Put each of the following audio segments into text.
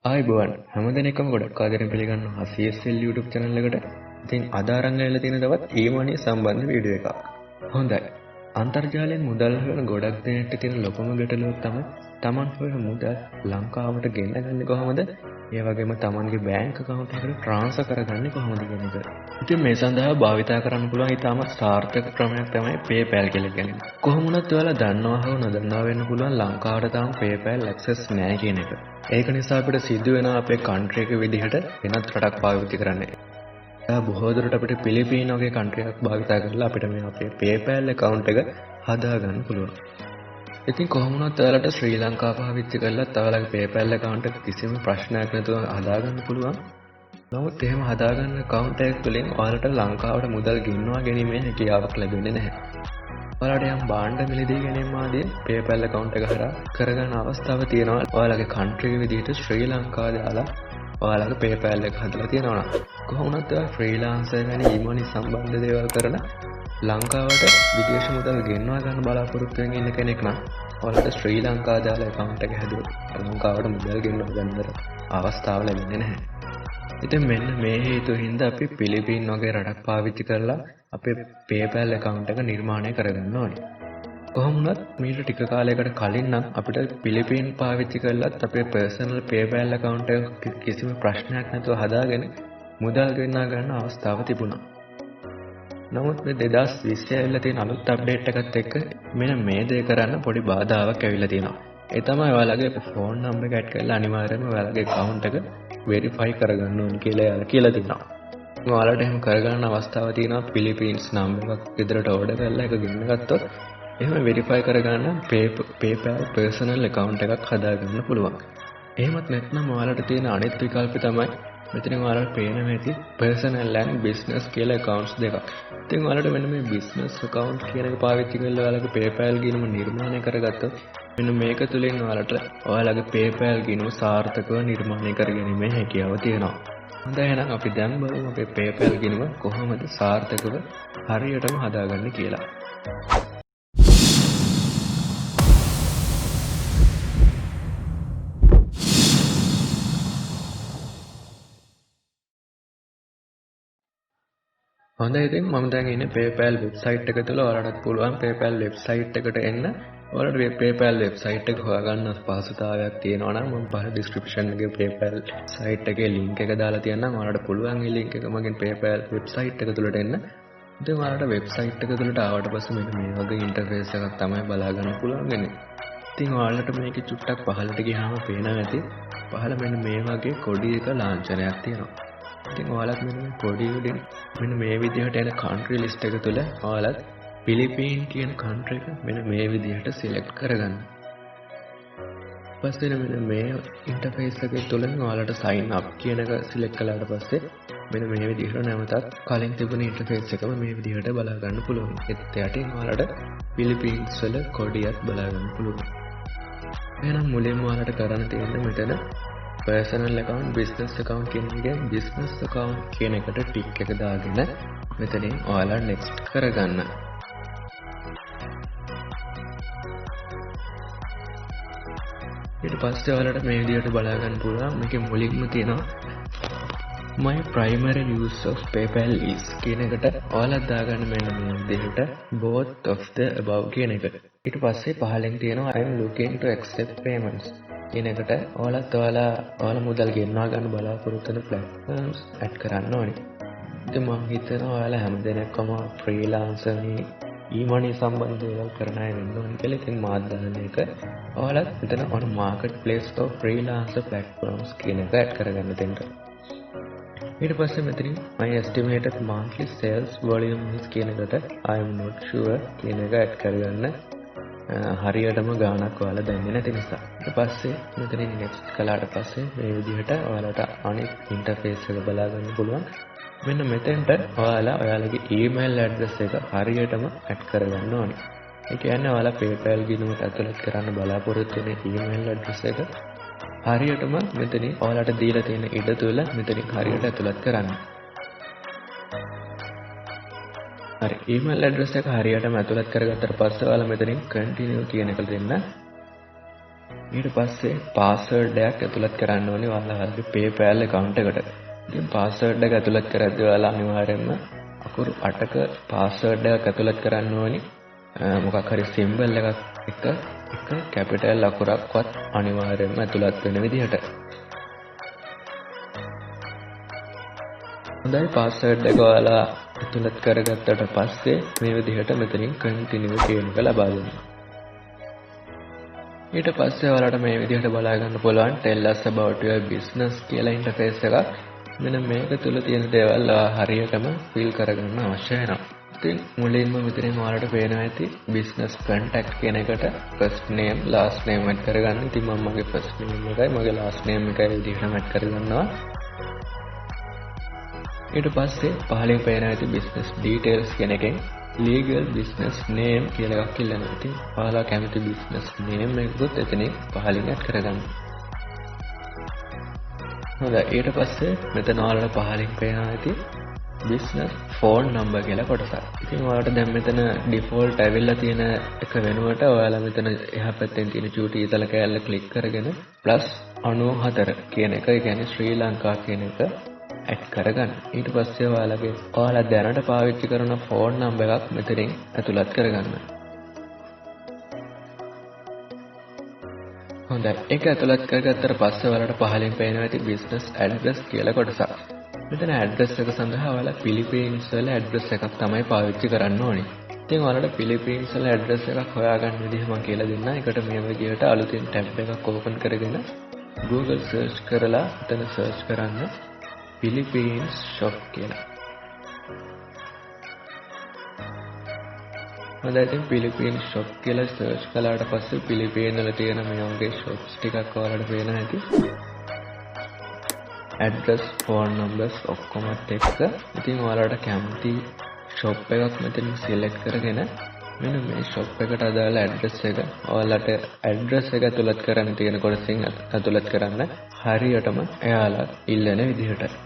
ආයිබෝවන් හැමදෙනෙක්ම ගොඩක් ආදරෙන් පිළිගන්නවා CSL YouTube channel එකට. ඉතින් අද අරන් ඇවිල්ලා තියෙන තවත් ඊමණිය සම්බන්ධ වීඩියෝ එකක්. හොඳයි. අන්තර්ජාලයෙන් මුදල් හොයන ගොඩක් දෙනෙක්ට තියෙන ලොකුම ගැටලුව තමයි Taman හොයන මුදල් ලංකාවට ගෙන්නගන්නේ කොහොමද? ඒ වගේම Tamanගේ බැංක් account එකට transfer කරගන්නේ කොහොමද කියන එක. ඉතින් මේ සඳහා භාවිතා කරන්න පුළුවන් ඉතාමත් සාර්ථක ක්‍රමයක් තමයි PayPal කියලා කියන්නේ. කොහොම වුණත් ඔයාලා දන්නවා හෝ නොදන්නවා වෙන්න පුළුවන් ලංකාවට තාම PayPal access නැහැ කියන එක. ඒක නිසා අපිට සිද්ධ වෙනවා අපේ country එක විදිහට වෙනත් රටක් පාවිච්චි කරන්න. බොහෝ දුරට අපිට පිලිපීන වගේ country එකක් භාවිතා කරලා අපිට මේ අපේ PayPal account එක හදාගන්න පුළුවන්. ඉතින් කොහොම වුණත් ඔයාලට ශ්‍රී ලංකාව පාවිච්චි කරලා ඔයාලගේ PayPal account එක කිසිම ප්‍රශ්නයක් නැතුව හදාගන්න පුළුවන්. නමුත් එහෙම හදාගන්න account එක තුළින් ඔයාලට ලංකාවට මුදල් ගෙන්වා ගැනීමේ හැකියාවක් ලැබෙන්නේ නැහැ. ඔයාලට යම් භාණ්ඩ මිලදී ගැනීම ආදී PayPal account එක හරහා කරගන්න අවස්ථාව තියෙනවා. ඔයාලගේ country එක විදිහට ශ්‍රී ලංකාව දාලා ඔයාලගේ PayPal එක හදලා තියෙනවා නම් කොහොම වුණත් ඔයා ෆ්‍රීලාන්සර් වැනි ඊමණි සම්බන්ධ දේවල් කරන ලංකාවට විදේශ මුදල් ගෙන්වා ගන්න බලාපොරොත්තු වෙන ඉන්න කෙනෙක් නම් ඔයාලට ශ්‍රී ලංකාව දාලා account එක හැදුවොත් ලංකාවට මුදල් ගෙන්වා ගන්න අවස්ථාව ලැබෙන්නේ නැහැ. ඉතින් මෙන්න මේ හේතුව හින්දා අපි පිලිපීන් වගේ රටක් පාවිච්චි කරලා අපේ PayPal account එක නිර්මාණය කරගන්න ඕනේ. කොහොම වුණත් මීට ටික කාලයකට කලින් නම් අපිට පිලිපීන් පාවිච්චි කරලත් අපේ personal PayPal account එක කිසිම ප්‍රශ්නයක් නැතුව හදාගෙන මුදල් ගෙන්වා ගන්න අවස්ථාව තිබුණා. නමුත් මේ 2020 ඇවිල්ලා තියෙන අලුත් අප්ඩේට් එකත් එක්ක මෙන්න මේ දේ කරන්න පොඩි බාධාවක් ඇවිල්ලා තියෙනවා. ඒ තමයි ඔයාලගේ ෆෝන් නම්බර් එක ඇඩ් කරලා අනිවාර්යයෙන්ම ඔයාලගේ account එක verify කරගන්න ඕනේ කියලා එයාලා කියලා තියෙනවා. ඔයාලට එහෙම කරගන්න අවස්ථාව තියෙනවා පිලිපීන්ස් නම්බර් එකක් විතරට ඕඩර් කරලා ඒක ගෙන්න ගත්තොත් එහෙම verify කරගන්න PayPal personal account එකක් හදාගන්න පුළුවන්. එහෙමත් නැත්නම් ඔයාලට තියෙන අනිත් විකල්පය තමයි මෙතන ඔයාලට පේනවා ඇති personal and business කියලා accounts දෙකක්. ඉතින් ඔයාලට මෙන්න මේ business account කියන එක පාවිච්චි කරලා ඔයාලගේ PayPal ගිණුම නිර්මාණය කරගත්තොත් මෙන්න මේක තුලින් ඔයාලගේ PayPal ගිණුම සාර්ථකව නිර්මාණය කරගැනීමේ හැකියාව තියෙනවා. හොඳයි එහෙනම් අපි දැන් බලමු අපේ PayPal ගිණුම කොහොමද සාර්ථකව හරියටම හදාගන්නේ කියලා. හොඳයි ඉතින් මම දැන් ඉන්නේ PayPal website එක තුල. ඔයාලටත් පුළුවන් PayPal website එකට එන්න. ඔයාලට PayPal website එක හොයාගන්න පහසුතාවයක් තියෙනවා නම් මම පහළ description එකේ PayPal site එකේ link එක දාලා තියන්නම්. ඔයාලට පුළුවන් මේ link එක මගෙන් PayPal website එක තුලට එන්න. ඉතින් ඔයාලට website එක තුලට ආවට පස්සේ මෙන්න මේ වගේ interface එකක් තමයි බලා ගන්න පුළුවන් වෙන්නේ. ඉතින් ඔයාලට මේකේ චුට්ටක් පහළට ගියාම පේනවා ඇති. පහළ මෙන්න මේ වගේ කොඩි එක ලාංඡනයක් තියෙනවා. ඉතින් ඔයාලත් මෙන්න මේ කොඩි උඩින් මෙන්න මේ විදිහට එන country list එක තුල ඔයාලත් පිලිපීන් කියන country එක මෙන්න මේ විදිහට select කරගන්න. ඊපස්සේ මෙන්න මේ interface එකේ තුලින් ඔයාලට sign up කියන එක select කළාට පස්සේ මෙන්න මේ විදිහට නැවතත් කලින් තිබුණ interface එකම මේ විදිහට බලා ගන්න පුළුවන්. ඒත් යටින් ඔයාලට පිලිපීන්ස් වල කොඩියක් බලා ගන්න පුළුවන්. එහෙනම් මුලින්ම ඔයාලට කරන්න තියෙන්නේ මෙතන personal account business account කියන එකේ business account කියන එකට ටික් එක දාගෙන මෙතනින් ඔයාලා next කරගන්න. ඊට පස්සේ ඔයාලට මේ විදිහට බලා ගන්න පුළුවන් මේකේ මුලින්ම තියෙනවා my primary use of PayPal is කියන එකට ඔයාලා දාගන්න මෙන්න මේ විදිහට both of the above කියන එක. ඊට පස්සේ පහලින් තියෙනවා I am looking to accept payments කියන එකට ඔයාලා මුදල් ගෙන්වා ගන්න බලාපොරොත්තු වෙන platforms add කරන්න ඕනේ. ඉතින් මම හිතනවා ඔයාලා හැමදෙනෙක්ම freelancer නේ ඊමණි සම්බන්ධ දේවල් කරන අය වෙන්න ඕනේ කියලා. ඉතින් මාත් දාන එක ඔයාලත් මෙතන on marketplace of freelancer platforms කියන එක add කරගන්න දෙන්න. ඊට පස්සේ මෙතනින් my estimated monthly sales volume is කියන එකට I am not sure කියන එක add කරගන්න. හරියටම ගාණක් ඔයාලා දන්නේ නැති නිසා. ඊට පස්සේ මෙතනින් next කළාට පස්සේ මේ විදිහට ඔයාලට අනිත් interface එක බලා ගන්න පුළුවන්. මෙන්න මෙතෙන්ට ඔයාලගේ email address එක හරියටම add කරගන්න ඕනේ. ඒ කියන්නේ ඔයාලා PayPal ගිණුමට ඇතුළත් කරන්න බලාපොරොත්තු වෙන email address එක හරියටම මෙතනින් ඔයාලට දීලා තියෙන ඉඩ තුල මෙතනින් හරියට ඇතුළත් කරන්න. හරි email address එක හරියටම ඇතුළත් කරගත්තට පස්සේ ඔයාලා මෙතනින් continue කියන එක දෙන්න. ඊට පස්සේ පාස්වර්ඩ් එකක් ඇතුළත් කරන්න ඕනේ ඔයාලගේ PayPal account එකට. ඉතින් පාස්වර්ඩ් එක ඇතුළත් කරද්දී ඔයාලා අනිවාර්යයෙන්ම අකුරු 8ක පාස්වර්ඩ් එකක් ඇතුළත් කරන්න ඕනේ. මොකක් හරි සිම්බල් එකක් එක කැපිටල් අකුරක්වත් අනිවාර්යයෙන්ම ඇතුළත් වෙන විදිහට. හොඳයි පාස්වර්ඩ් එක ඔයාලා ඇතුළත් කරගත්තට පස්සේ මේ විදිහට මෙතනින් කන්ටිනියු කියන එක ලබා දෙන්න. ඊට පස්සේ ඔයාලට මේ විදිහට බලා ගන්න පුළුවන් tell us about your business කියලා ඉන්ටර්ෆේස් එකක්. මෙන්න මේක තුල තියෙන දේවල් හරියටම ෆිල් කරගන්න අවශ්‍ය වෙනවා. ඉතින් මුලින්ම මෙතනින් ඔයාලට පේනවා ඇති business contact කියන එකට first name last name add කරගන්න. ඉතින් මම මගේ first name එකයි මගේ last name එකයි විදිහටම add කරගන්නවා. ඊට පස්සේ පහලින් පේනවා ඇති business details කියන එකෙන් legal business name කියලා එකක් ඉල්ලනවා. ඉතින් ඔයාලා කැමති business name එකකුත් එතනින් පහලින් add කරගන්න. හොඳයි ඊට පස්සේ මෙතන ඔයාලට පහලින් පේනවා ඇති business phone number කියලා කොටසක්. ඉතින් ඔයාලට දැන් මෙතන default ඇවිල්ලා තියෙන එක වෙනුවට ඔයාලා මෙතන එහා පැත්තෙන් තියෙන චූටි ඉතල කෑල්ල ක්ලික් කරගෙන +94 කියන එක, ඒ කියන්නේ ශ්‍රී ලංකා කියන එක ඇඩ් කරගන්න. ඊට පස්සේ ඔයාලා දැනට පාවිච්චි කරන ෆෝන් නම්බර් එකක් මෙතනින් ඇතුළත් කරගන්න. හොඳයි. ඒක ඇතුළත් කරගත්තට පස්සේ ඔයාලට පහලින් පේනවා ඇති business address කියලා කොටසක්. මෙතන address එක සඳහා ඔයාලා Philippines වල address එකක් තමයි පාවිච්චි කරන්න ඕනේ. ඉතින් ඔයාලට Philippines වල address එකක් හොයාගන්න විදිහ මම කියලා දෙන්නම්. ඒකට මේ විදිහට අලුතින් tab එකක් open කරගෙන Google search කරලා එතන search කරන්න Philippines shop කියලා. හොඳයි ඉතින් Philippines shop කියලා search කළාට පස්සේ Philippines වල තියෙන මේ වගේ shops ටිකක් ඔයාලට පේනවා ඇති. address phone numbers ඔක්කොමත් එක්ක. ඉතින් ඔයාලට කැමති shop එකක් මෙතනින් select කරගෙන මෙන්න මේ shop එකට අදාළ address එක ඔයාලට address එක ඇතුළත් කරන්න තියෙන කොටසින් ඇතුළත් කරන්න හරියටම එයාලා ඉල්ලන විදිහට.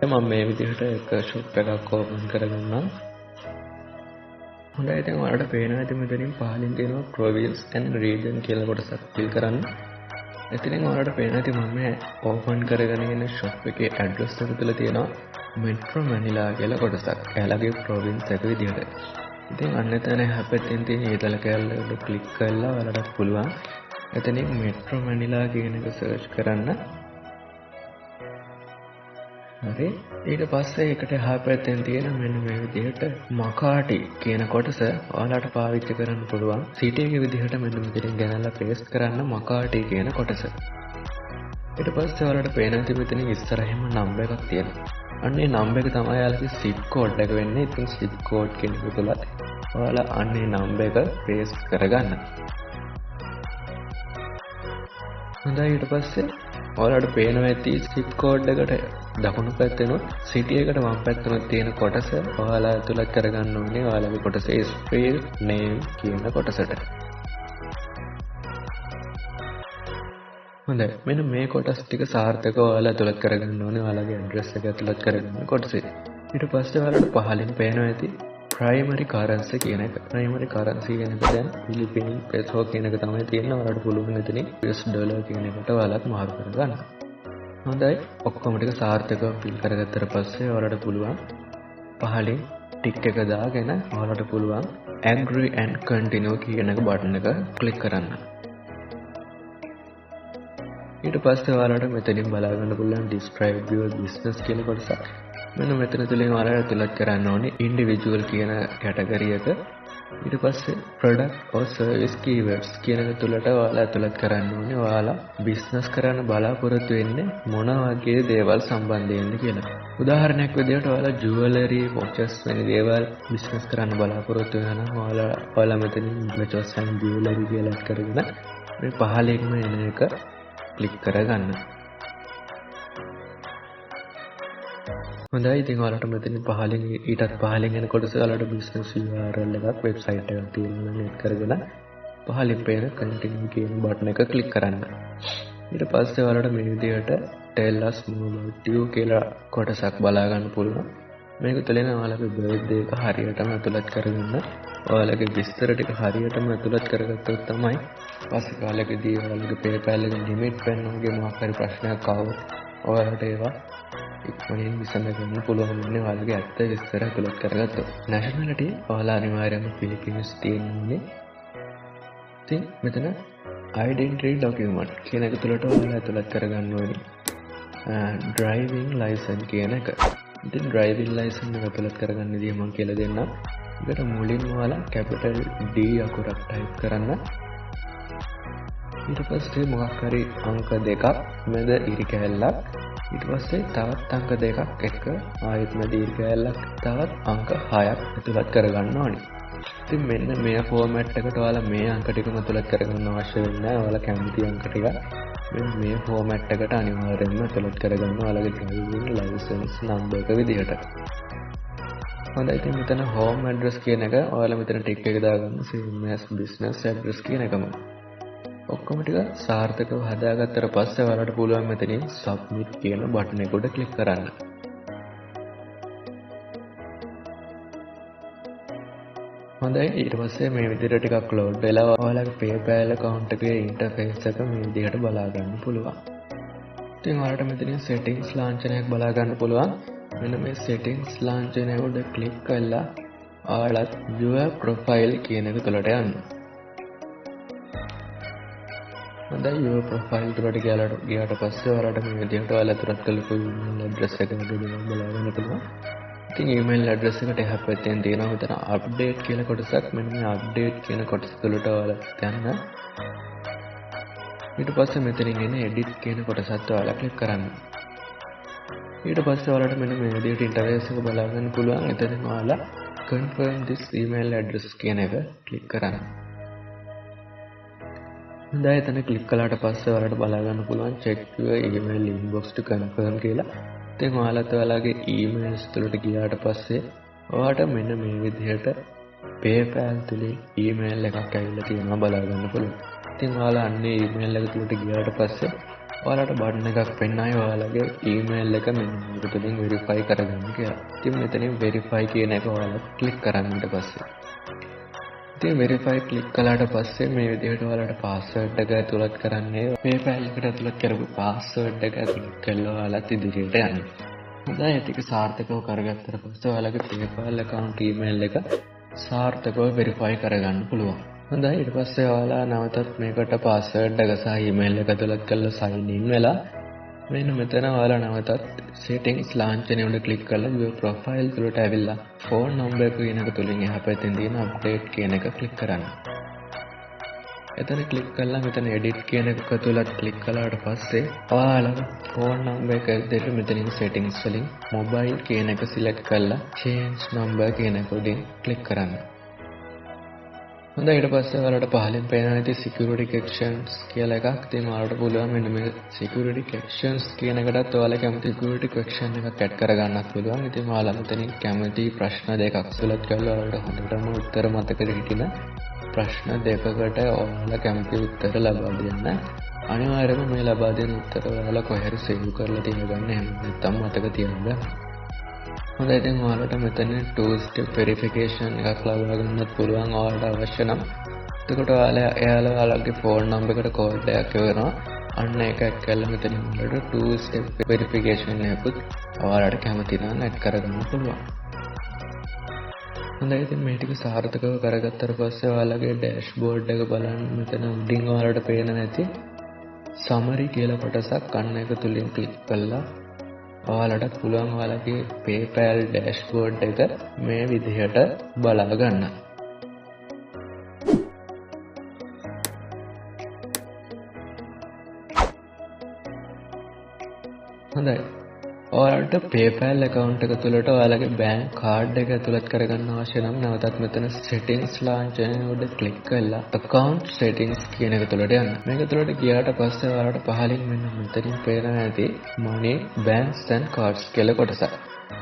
මම මේ විදිහට එක shop එකක් open කරගන්නම්. හොඳයි ඉතින් ඔයාලට පේනවා ඇති මෙතනින් පහලින් තියෙනවා province and region කියලා කොටසක් fill කරන්න. එතනින් ඔයාලට පේනවා ඇති මම open කරගෙන ඉන්න shop එකේ address එක තුල තියෙනවා Metro Manila කියලා කොටසක්. එයාලගේ province එක විදිහට. ඉතින් අන්න එතන හැපෙන්න තියෙන ඊතල කැල්ල උඩ click කරලා ඔයාලට පුළුවන් එතනින් Metro Manila කියන එක search කරන්න. හරි ඊට පස්සේ එකට එහා පැත්තෙන් තියෙන මෙන්න මේ විදිහට මකාටි කියන කොටස ඔයාලට පාවිච්චි කරන්න පුළුවන් සිටි එකේ විදිහට මෙන්න මෙතනින් ගෙනල්ලා පේස්ට් කරන්න මකාටි කියන කොටස. ඊට පස්සේ ඔයාලට පේන ඇති මෙතනින් ඉස්සරහින්ම නම්බර් එකක් තියෙනවා. අන්න ඒ නම්බර් එක තමයි ඔයාලගේ zip code එක වෙන්නේ. ඉතින් zip code කියන එක තුලත් ඔයාලා අන්න ඒ නම්බර් එක පේස්ට් කරගන්න. හොඳයි ඊට පස්සේ ඔයාලට පේනවා ඇති zip code එකට දකුණු පැත්තෙනුත් සිටි එකට වම් පැත්තෙනුත් තියෙන කොටස ඔයාලා ඇතුළත් කරගන්න ඕනේ ඔයාලගේ කොටසේ street name කියන කොටසට. හොඳයි මෙන්න මේ කොටස් ටික සාර්ථකව ඔයාලා ඇතුළත් කරගන්න ඕනේ ඔයාලගේ address එක ඇතුළත් කරගන්න කොටසේ. ඊට පස්සේ ඔයාලට පහලින් පේනවා ඇති primary currency කියන එක. primary currency කියන එක දැන් Philippine peso කියන එක තමයි තියෙන්නේ. ඔයාලට පුළුවන් එතනින් US dollar කියන එකට ඔයාලත් මාරු කරගන්න. හොඳයි ඔක්කොම ටික සාර්ථකව fill කරගත්තට පස්සේ ඔයාලට පුළුවන් පහලින් ටික් එක දාගෙන ඔයාලට පුළුවන් agree and continue කියන එක බටන් එක ක්ලික් කරන්න. ඊට පස්සේ ඔයාලට මෙතනින් බලා ගන්න පුළුවන් describe your business කියන කොටසක්. මෙන්න මෙතන තුලින් ඔයාලා ඇතුළත් කරන්න ඕනේ individual කියන කැටගරි එක. ඊට පස්සේ product or service keywords කියන එක තුලට ඔයාලා ඇතුළත් කරන්න ඕනේ ඔයාලා business කරන්න බලාපොරොත්තු වෙන්නේ මොන වගේ දේවල් සම්බන්ධයෙන්ද කියලා. උදාහරණයක් විදිහට ඔයාලා jewelry, watches වැනි දේවල් business කරන්න බලාපොරොත්තු වෙනවා නම් ඔයාලා මෙතනින් watches and jewelry කියලා add කරගෙන මේ පහලින්ම එන එක ක්ලික් කරගන්න. හොඳයි ඉතින් ඔයාලට මෙතන පහලින් ඊටත් පහලින් එන කොටස ඔයාලට business URL එකක් වෙබ්සයිට් එකක් තියෙනවා නෙට් කරගෙන පහලින් පේන continue කියන බටන් එක ක්ලික් කරන්න. ඊට පස්සේ ඔයාලට මේ විදිහට tell us more about you කියලා කොටසක් බලා ගන්න පුළුවන්. මේක තුළින් ඔයාලගේ බර්ත්ඩේ එක හරියටම ඇතුළත් කරගන්න ඔයාලගේ විස්තර ටික හරියටම ඇතුළත් කරගත්තොත් තමයි පස්සේ කාලෙකදී ඔයාලගේ PayPal එකේ ලිමිට් වෙන වගේ මොකක් හරි ප්‍රශ්නයක් ආවොත් ඔයාලට ඒවා ඉක්මනින් විසඳගන්න පුළුවන් වෙන්නේ ඔයාලගේ ඇත්ත විස්තර ඇතුළත් කරගත්තොත්. නැෂනැලිටි ඔයාලා අනිවාර්යයෙන්ම ෆිලිපින්ස් තියෙන්නේ. ඉතින් මෙතන identity document කියන එක තුළට ඔයාලා ඇතුළත් කරගන්න ඕනේ driving license කියන එක. ඉතින් driving license එක ඇතුළත් කරගන්න ඉතින් මම කියලා දෙන්නම්. ඒකට මුලින්ම ඔයාලා capital D අකුරක් type කරන්න. ඊට පස්සේ මොකක් හරි අංක දෙකක් මැද ඉරි කැල්ලක්, ඊට පස්සේ තවත් අංක දෙකක් එක්ක ආයෙත් මැද ඉරි කැල්ලක්, තවත් අංක 6ක් ඇතුළත් කරගන්න ඕනේ. ඉතින් මෙන්න මේ ෆෝමැට් එකට ඔයාලා මේ අංක ටිකම ඇතුළත් කරගන්න අවශ්‍ය වෙන්නේ නැහැ. ඔයාලා කැමති අංක ටික මෙන්න මේ ෆෝමැට් එකට අනිවාර්යයෙන්ම ඇතුළත් කරගන්න ඔයාලගේ driving license number එක විදිහට. හොඳයි, ඉතින් මෙතන home address කියන එක ඔයාලා මෙතන ටික් එක දාගන්න same as business address කියන එකම. ඔක්කොම ටික සාර්ථකව හදාගත්තට පස්සේ ඔයාලට පුළුවන් මෙතනින් submit කියන බටන් එක උඩ ක්ලික් කරන්න. හොඳයි, ඊට පස්සේ මේ විදිහට ටිකක් load වෙලා ඔයාලගේ PayPal account එකේ interface එක මේ විදිහට බලා ගන්න පුළුවන්. ඉතින් ඔයාලට මෙතනින් settings ලාංඡනයක් බලා ගන්න පුළුවන්. මෙන්න මේ settings ලාංඡනය උඩ ක්ලික් කරලා ඔයාලත් your profile කියන එක තුළට යන්න. හොඳයි, your profile තුළට ගියාට පස්සේ ඔයාලට මේ විදිහට ඔයාලා තුරත් කරපු email address එක බලා ගන්න පුළුවන්. ඉතින් email address එකට එහා පැත්තෙන් තියෙනවා මෙතන update කියලා කොටසක්. මෙන්න මේ update කියන කොටස තුළට ඔයාලා යන්න. ඊට පස්සේ මෙතනින් එන edit කියන කොටසත් ඔයාලා ක්ලික් කරන්න. ඊට පස්සේ ඔයාලට මෙන්න මේ විදිහට interface එක බලා ගන්න පුළුවන්. එතනින් ඔයාලා confirm this email address කියන එක ක්ලික් කරන්න. හොඳයි, එතන ක්ලික් කළාට පස්සේ ඔයාලට බලා ගන්න පුළුවන් check your email inbox to confirm කියලා. ඉතින් ඔයාලත් ඔයාලගේ emails තුළට ගියාට පස්සේ ඔයාලට මෙන්න මේ විදිහට PayPal තුලින් email එකක් ඇවිල්ලා තියෙනවා බලා ගන්න පුළුවන්. ඉතින් ඔයාලා අන්නේ email එක තුළට ගියාට පස්සේ ඔයාලට බටන් එකක් පෙන්නයි ඔයාලගේ email එක මෙන්න මේක තුලින් verify කරගන්න කියලා. ඉතින් මෙතනින් verify කියන එක ඔයාලා ක්ලික් කරන්න ඊට පස්සේ. ඉතින් verify ක්ලික් කළාට පස්සේ මේ විදිහට ඔයාලට password එක ඇතුළත් කරන්නේ PayPal එකට ඇතුළත් කරපු password එක ඇතුළත් කරලා ඔයාලත් ඉදිරියට යන්න. හොඳයි, ඒ ටික සාර්ථකව කරගත්තට පස්සේ ඔයාලගේ PayPal account email එක සාර්ථකව verify කරගන්න පුළුවන්. හොඳයි, ඊට පස්සේ ඔයාලා නැවතත් මේකට password එක සහ email එක ඇතුළත් කරලා sign in වෙලා මෙන්න මෙතන ඔයාලා නැවතත් settings ලාංඡනය උඩ ක්ලික් කරලා your profile තුලට ඇවිල්ලා phone number එක කියන එක තුලින් එහා පැත්තෙන් තියෙන update කියන එක ක්ලික් කරන්න. එතන ක්ලික් කළා මෙතන edit කියන එක තුලත් ක්ලික් කළාට පස්සේ ඔයාලා phone number එක දෙන්න මෙතනින් settings වලින් mobile කියන එක select කරලා change number කියන එක උඩින් ක්ලික් කරන්න. හොඳයි, ඊට පස්සේ ඔයාලට පහලින් පේනවා ඇති security questions කියලා එකක්. ඉතින් ඔයාලට පුළුවන් මෙන්න මේ security questions කියන එකටත් ඔයාලා කැමති security question එකක් add කරගන්නත් පුළුවන්. ඉතින් ඔයාලා මෙතනින් කැමති ප්‍රශ්න දෙකක් select කරලා ඔයාලට හොඳටම උත්තර මතකෙට හිටින ප්‍රශ්න දෙකකට ඔයාලා කැමති උත්තර ලබා දෙන්න. අනිවාර්යයෙන්ම මේ ලබා දෙන උත්තර ඔයාලා කොහේ හරි save කරලා තියාගන්න. එහෙම නැත්නම් මතක තියාගන්න. හොඳයි, ඉතින් ඔයාලට මෙතන 2 step verification එකක් ලබා ගන්නත් පුළුවන් ඔයාලට අවශ්‍ය නම්. එතකොට ඔයාලා ඔයාලගේ phone number එකට code එකක් එවනවා. අන්න ඒක ඇඩ් කරලා මෙතන ඔයාලට 2 step verification එකකුත් ඔයාලට කැමති නම් ඇඩ් කරගන්න පුළුවන්. හොඳයි, ඉතින් මේ ටික සාර්ථකව කරගත්තට පස්සේ ඔයාලගේ dashboard එක බලන්න මෙතන උඩින් ඔයාලට පේන නැති summary කියලා කොටසක් අන්න එක තුලින් ක්ලික් කළා ඔයාලට පුළුවන් ඔයාලගේ PayPal dashboard එක මේ විදිහට බලා ගන්න. හොඳයි, ඔයාලට PayPal account එක තුළට ඔයාලගේ bank card එක ඇතුළත් කරගන්න අවශ්‍ය නම් නැවතත් මෙතන settings ලාංඡනය උඩ ක්ලික් කරලා account settings කියන එක තුළට යන්න. මේක තුළට ගියාට පස්සේ ඔයාලට පහලින් මෙන්න මෙතනින් පේනවා ඇති money banks and cards කියලා කොටසක්.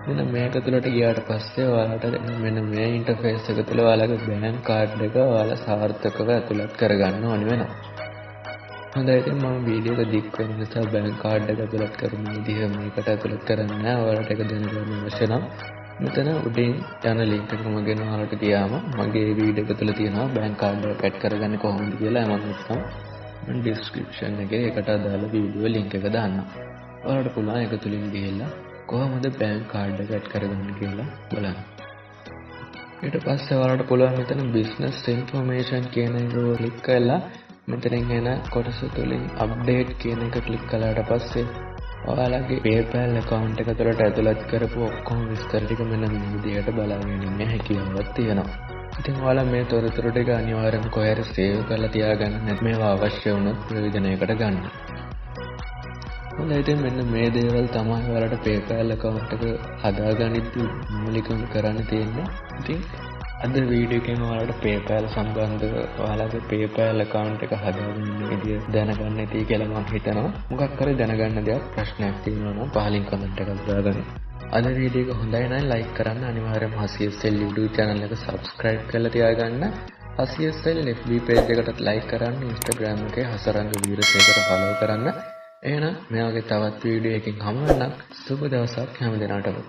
මෙන්න මේක තුළට ගියාට පස්සේ ඔයාලට මෙන්න මේ interface එක තුළ ඔයාලගේ bank card එක ඔයාලා සාර්ථකව ඇතුළත් කරගන්න ඕනි වෙනවා. හොඳයි, ඉතින් මම වීඩියෝ එක දික් වෙන නිසා bank card එක ඇතුළත් කරන විදිහ මේකට ඇතුළත් කරන්නේ නැහැ. ඔයාලට ඒක දැනගන්න අවශ්‍ය නම් මෙතන උඩින් යන ලින්ක් එකම ගෙන ඔයාලට ගියාම මගේ වීඩියෝ එක තුල තියෙනවා බැංක් කාඩ් එක ඇඩ් කරගන්නේ කොහොමද කියලා. මම නැත්නම් මම ඩිස්ක්‍රිප්ෂන් එකේ ඒකට අදාළ වීඩියෝ ලින්ක් එක දාන්නම්. ඔයාලට පුළුවන් ඒක තුලින් ගිහලා කොහොමද බැංක් කාඩ් එක ඇඩ් කරගන්නේ කියලා බලන්න. ඊට පස්සේ ඔයාලට පුළුවන් මෙතන business information කියන එක ක්ලික් කරලා මෙතනින් එන කොටස තුලින් update කියන එක ක්ලික් කළාට පස්සේ ඔයාලගේ PayPal account එක තුළට ඇතුළත් කරපු ඔක්කොම විස්තර ටික මෙන්න මේ විදිහට බලා ගැනීමේ හැකියාවක් තියෙනවා. ඉතින් ඔයාලා මේ තොරතුරු ටික අනිවාර්යයෙන්ම කොහේ හරි save කරලා තියාගන්න. නැත්නම් මේවා අවශ්‍ය වුණොත් ප්‍රයෝජනයකට ගන්න. හොඳයි, ඉතින් මෙන්න මේ දේවල් තමයි ඔයාලට PayPal account එක හදාගනිද්දී මූලිකවම කරන්න තියෙන්නේ. ඉතින් අද වීඩියෝ එකෙන් ඔයාලට PayPal සම්බන්ධව ඔයාලගේ PayPal account එක හදාගන්න විදිය දැනගන්න ඇති කියලා මම හිතනවා. මොකක් හරි දැනගන්න දෙයක් ප්‍රශ්නයක් තියෙනවා නම් පහලින් කමෙන්ට් එකක් දාගන්න. අද වීඩියෝ එක හොඳයි නම් like කරන්න, අනිවාර්යයෙන්ම HCSL YouTube channel එක subscribe කරලා තියාගන්න. HCSL FB page එකටත් like කරන්න, Instagram එකේ හසරංග වීරසේකර follow කරන්න. එහෙනම් මේ වගේ තවත් වීඩියෝ එකකින් හමු වෙනකම් සුබ දවසක් හැම දිනකටම.